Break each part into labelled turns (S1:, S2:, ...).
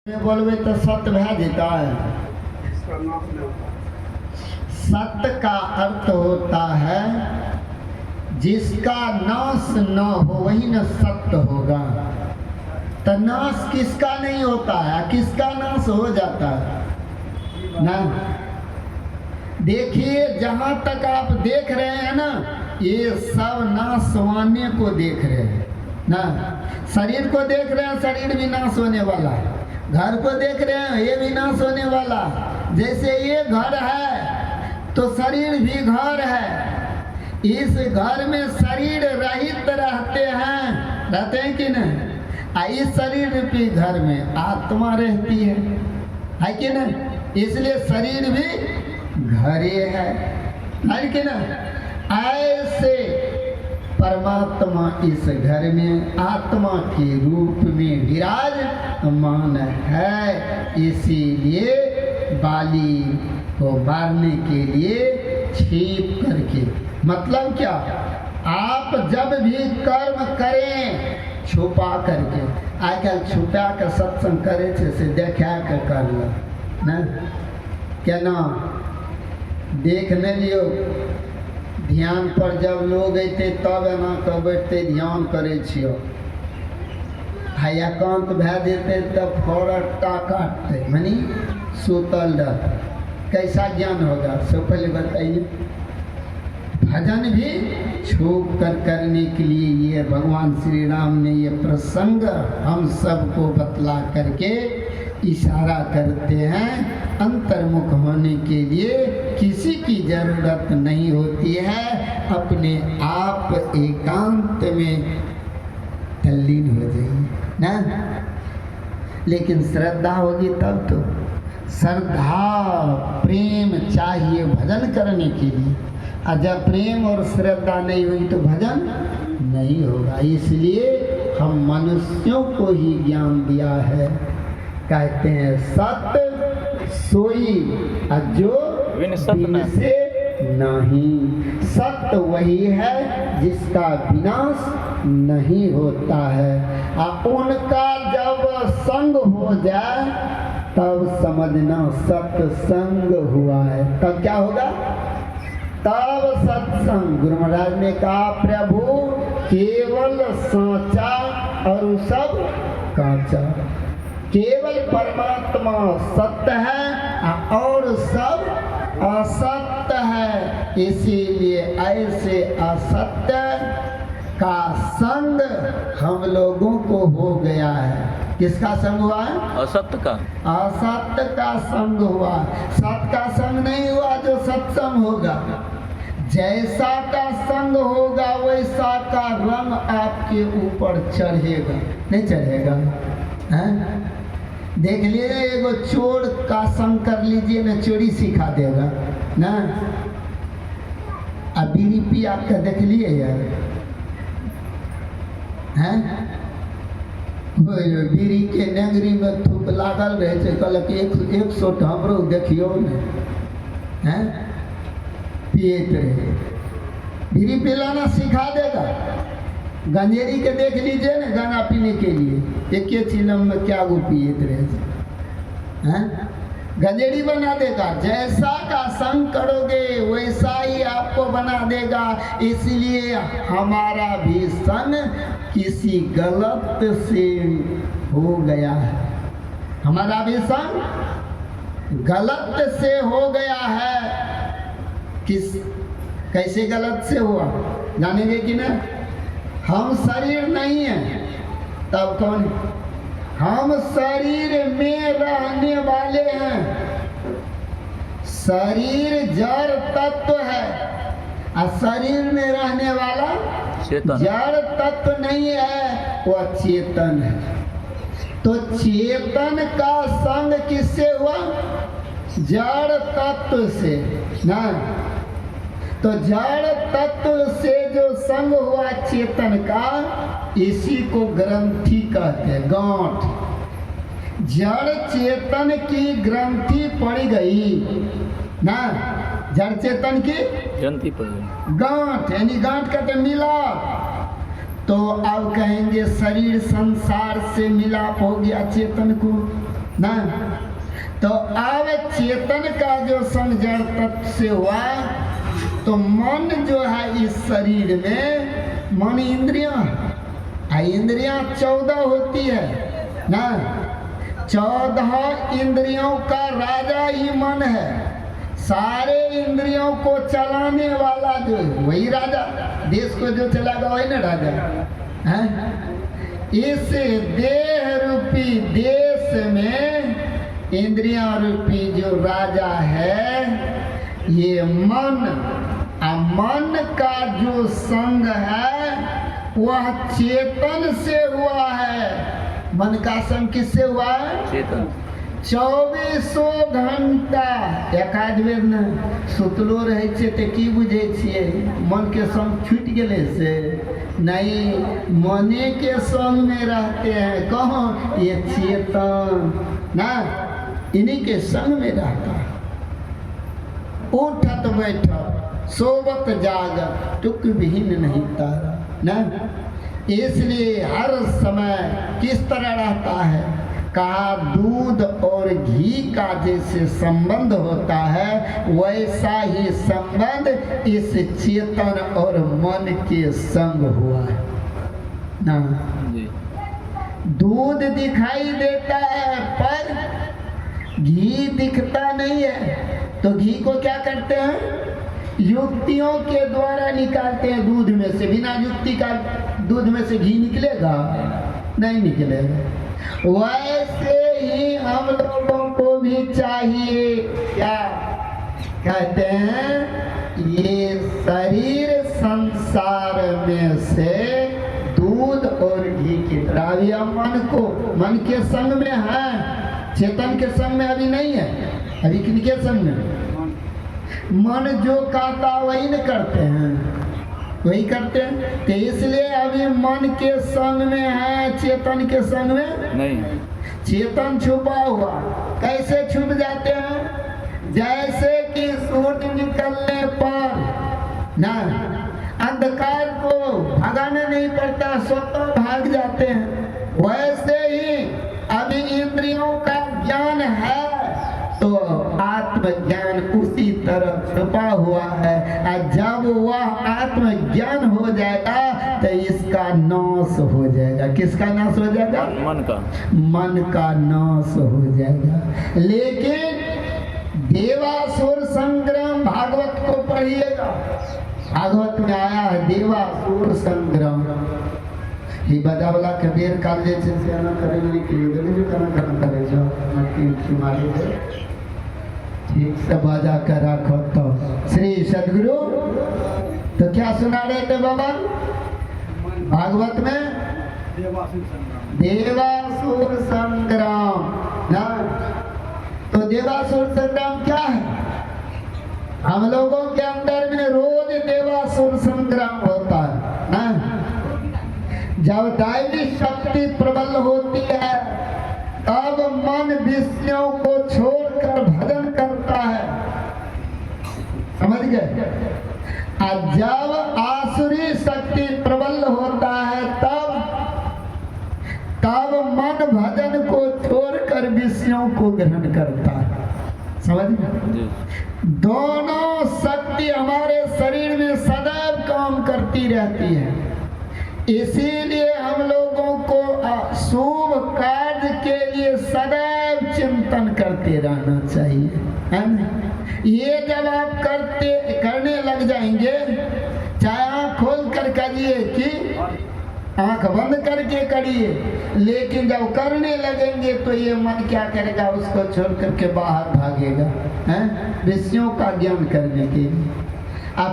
S1: बोलबे तो सत्य भै जेता है। सत्य का अर्थ होता है जिसका नाश न हो वही न सत्य होगा। तो नाश किसका नहीं होता है, किसका नाश हो जाता है ना। देखिए जहां तक आप देख रहे हैं ना, ये सब नाश होने को देख रहे हैं ना। शरीर को देख रहे हैं, शरीर भी नाश होने वाला है। घर को देख रहे हैं, ये भी नाश होने वाला। जैसे ये घर है तो शरीर भी घर है। इस घर में शरीर रहित रहते हैं कि नहीं। इस शरीर रूपी घर में आत्मा रहती है कि नहीं। इसलिए शरीर भी घरे है कि नहीं। ऐसे परमात्मा इस घर में आत्मा के रूप में विराजमान है। इसीलिए बाली को मारने के लिए छिप करके, मतलब क्या, आप जब भी कर्म करें छुपा करके, आजकल छुपा कर सत्संग करे थे से देखा के कर लो ना, क्या ना देख न लियो। ध्यान पर जब लोग अते तब एना कऽ बैठते ध्यान करे छियो। एकांत भै जेते तब फौरटा काटते मनी सुतल रह, कैसा ज्ञान होगा। सब पहले बताइए। भजन भी छुप कर करने के लिए ये भगवान श्री राम ने ये प्रसंग हम सबको बतला करके इशारा करते हैं। अंतर्मुख होने के लिए किसी की जरूरत नहीं होती है, अपने आप एकांत में तल्लीन हो जाइए ना। लेकिन श्रद्धा होगी तब तो, श्रद्धा प्रेम चाहिए भजन करने के लिए। और जब प्रेम और श्रद्धा नहीं हुई तो भजन नहीं होगा। इसलिए हम मनुष्यों को ही ज्ञान दिया है। कहते हैं सत्य सोई जो बिन से नहीं। सत्य वही है जिसका विनाश नहीं होता है। उनका जब संग हो जाए तब समझना सत्संग हुआ है। तब क्या होगा, तब सत्संग। गुरु महाराज ने कहा प्रभु केवल सांचा और सब कांचा। केवल परमात्मा सत्य है और सब असत्य है। इसीलिए ऐसे असत्य का संग हम लोगों को हो गया है। किसका संग हुआ है?
S2: असत्य का।
S1: असत्य का संग हुआ। सत्य का संग नहीं हुआ जो सत्संग होगा। जैसा का संग होगा वैसा का रंग आपके ऊपर चढ़ेगा, नहीं चढ़ेगा है? देख लीजिए एगो चोर का संग कर लीजिए ना, चोरी सिखा देगा ना। अब बीड़ी पिया के देख लिए यार हैं, बीड़ी के नेंगरी में थूक लागल रहे थे। कहलक 100 हमरो देखियो ने हैं, पिएत रहे। बीड़ी पिलाना सिखा देगा। गंजेरी के देख लीजिए ना, गाना पीने के लिए एक चिलम में क्या वो पिएत रहे हैं। गंजेरी बना देगा। जैसा का संग करोगे वैसा ही आपको बना देगा। इसलिए हमारा भी संग किसी गलत से हो गया है। हमारा भी संग गलत से हो गया है। कैसे गलत से हुआ जानेंगे कि ना। हम शरीर नहीं है तब कौन, हम शरीर में रहने वाले हैं। शरीर जड़ तत्व है और शरीर में रहने वाला जड़ तत्व नहीं है, वह चेतन है। तो चेतन का संग किससे हुआ? जड़ तत्व से ना। तो जड़ तत्व से जो संग हुआ चेतन का, इसी को ग्रंथि कहते हैं, गांठ। जड़ चेतन की ग्रंथि पड़ गई ना, जड़ चेतन की
S2: ग्रंथि पड़ गई,
S1: गांठ यानी गांठ कहते मिला। तो अब कहेंगे शरीर संसार से मिलाप हो गया चेतन को ना। तो अब चेतन का जो संग जड़ तत्व से हुआ, तो मन जो है इस शरीर में, मन इंद्रियां, इंद्रियां 14 होती है ना। 14 इंद्रियों का राजा ही मन है। सारे इंद्रियों को चलाने वाला जो वही राजा, देश को जो चलाएगा वही ना राजा है। इस देह रूपी देश में इंद्रियां रूपी जो राजा है ये मन। मन का जो संग है वह चेतन से हुआ है। मन का संग किससे हुआ है? चेतन। 24 घंटा एकाध बेर न सुतलो रहे छियै तऽ की बुझे छियै? मन के संग छूट गेले से नहीं, मने के संग में रहते हैं। कहाँ? ये चेतन ना, इन्हीं के संग में रहता है। उठत बैठत सोवत जागत टुक विहीन नहीं तारा ना। इसलिए हर समय किस तरह रहता है? कहा दूध और घी का जैसे संबंध होता है वैसा ही संबंध इस चेतन और मन के संग हुआ है ना। दूध दिखाई देता है पर घी दिखता नहीं है। तो घी को क्या करते हैं? युक्तियों के द्वारा निकालते हैं दूध में से। बिना युक्ति का दूध में से घी निकलेगा? नहीं निकलेगा। वैसे ही हम लोगों को भी चाहिए, क्या कहते हैं, ये शरीर संसार में से दूध और घी की तरह। या मन को, मन के संग में है, चेतन के संग में अभी नहीं है। अभी किनके संग में? मन जो कहता वही न करते हैं, वही करते हैं। तो इसलिए अभी मन के संग में है, चेतन के संग में नहीं। चेतन छुपा हुआ। कैसे छुप जाते हैं? जैसे कि सूर्य निकलने पर ना अंधकार को भगाना नहीं पड़ता, स्वतः भाग जाते हैं। वैसे ही अभी इंद्रियों का ज्ञान है तो आत्मज्ञान उसी तरह छुपा हुआ है। और जब वह आत्मज्ञान हो जाएगा तो इसका नाश हो जाएगा। किसका नाश हो जाएगा? मन का। मन का नाश हो जाएगा। लेकिन देवासुर संग्राम भागवत को पढ़िएगा। भागवत में आया है देवासुर संग्राम। ही बजा वाला के बेर काल जे छै से ना करे नहीं के जो करना करे जो मट्टी मारे दे। ठीक से बजा कर रखो। तो श्री सदगुरु तो क्या सुना रहे थे बाबा भागवत में? देवासुर संग्राम ना। तो देवासुर संग्राम क्या है? हम लोगों के अंदर में रोज देवासुर संग्राम होता है ना। जब दैवी शक्ति प्रबल होती है तब मन विषयों को छोड़कर भजन करता है। समझ गए? और जब आसुरी शक्ति प्रबल होता है तब मन भजन को छोड़कर विषयों को ग्रहण करता है। समझ गए? दोनों शक्ति हमारे शरीर में सदैव काम करती रहती है। इसीलिए हम लोगों को शुभ कार्य के लिए सदैव चिंतन करते रहना चाहिए, है ना? ये जब आप करने लग जाएंगे, चाहे आँख खोल कर करिए कि आँख बंद करके करिए, लेकिन जब करने लगेंगे तो ये मन क्या करेगा? उसको छोड़ करके बाहर भागेगा, हैं? विषयों का ज्ञान करने के लिए।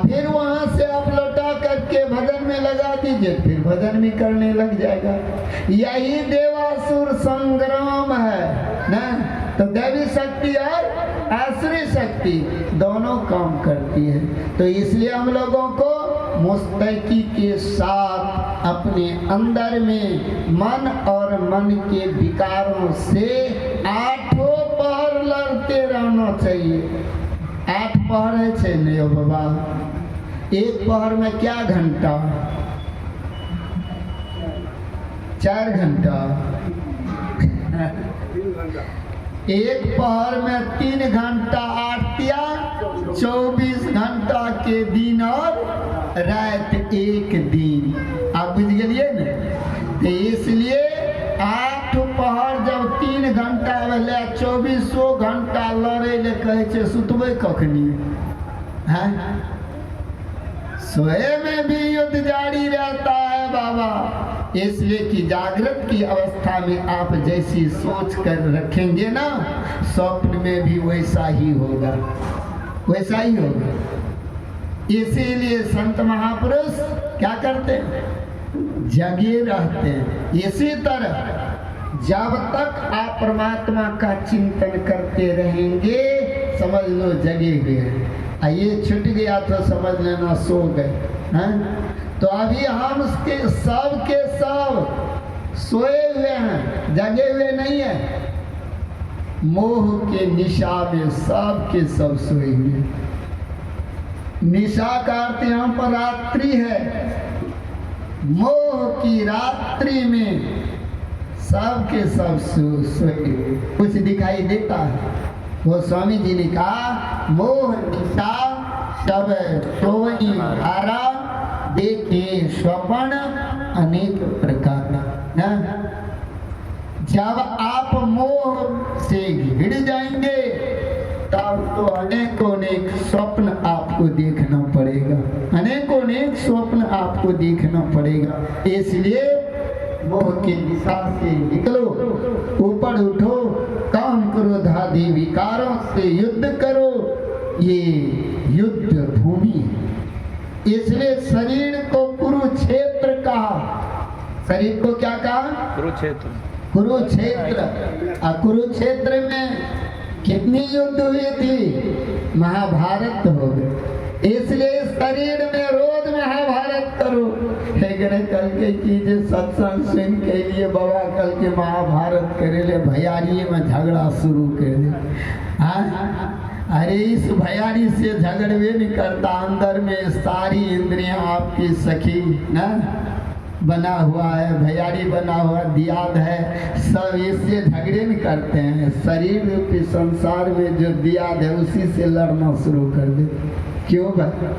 S1: फिर वहां से आप लौटा करके भजन में लगा दीजिए, फिर भजन भी करने लग जाएगा। यही देवासुर संग्राम है ना। तो दैवी शक्ति और आसुरी शक्ति दोनों काम करती है। तो इसलिए हम लोगों को मुस्तैकी के साथ अपने अंदर में मन और मन के विकारों से 8 पहर लड़ते रहना चाहिए। 8 पहर है नहीं बाबा। एक पहर में क्या घंटा? 4 घंटा। एक पहर में 3 घंटा आरतिया, 24 घंटा के दिन और रात एक दिन। आप बुझ गए न? तो इसलिए 8 पहर जब 3 घंटा वाले 24 घंटा लड़े ले कहे छे सुतबे कखनी है? सोए में भी युद्ध जारी रहता है बाबा। इसलिए कि जागृत की अवस्था में आप जैसी सोच कर रखेंगे ना, स्वप्न में भी वैसा ही होगा, वैसा ही होगा। इसीलिए संत महापुरुष क्या करते हैं? जगे रहते हैं। इसी तरह जब तक आप परमात्मा का चिंतन करते रहेंगे, समझ लो जगे हुए। ये छूट गया तो समझ लेना सो गए हैं। तो अभी हम उसके सब के सब सोए हुए हैं, जगे हुए नहीं है। मोह के निशा में सब के सब सोए हुए। निशा का अर्थ यहाँ पर रात्रि है। मोह की रात्रि में सब के सब सोए हुए। कुछ दिखाई देता है। वो स्वामी जी ने कहा, मोह निशा सब सोई धारा, देखे स्वप्न अनेक प्रकार। जब आप मोह से घिर जाएंगे तब तो अनेकों अनेक स्वप्न आपको देखना पड़ेगा, अनेकों अनेक स्वप्न आपको देखना पड़ेगा। इसलिए मोह की दिशा से निकलो, ऊपर उठो, काम करो, धादि विकारों से युद्ध करो। ये युद्ध भूमि है। इसलिए शरीर को कुरुक्षेत्र कहा। शरीर को क्या कहा?
S2: कुरुक्षेत्र।
S1: कुरुक्षेत्र। कुरुक्षेत्र में कितनी युद्ध हुई थी? महाभारत हो गए। इसलिए शरीर में रोज महाभारत करो। कल के कीजिए सत्संग सुन के लिए बाबा कल के महाभारत करे ले, भैयारी में झगड़ा शुरू कर दे। अरे इस भैयारी से झगड़वे नहीं करता, अंदर में सारी इंद्रियां आपकी सखी ना बना हुआ है, भैयारी बना हुआ दियाद है, सब इससे झगड़े नहीं करते हैं। शरीर रूपी संसार में जो दियाद है उसी से लड़ना शुरू कर दे। क्यों भाई?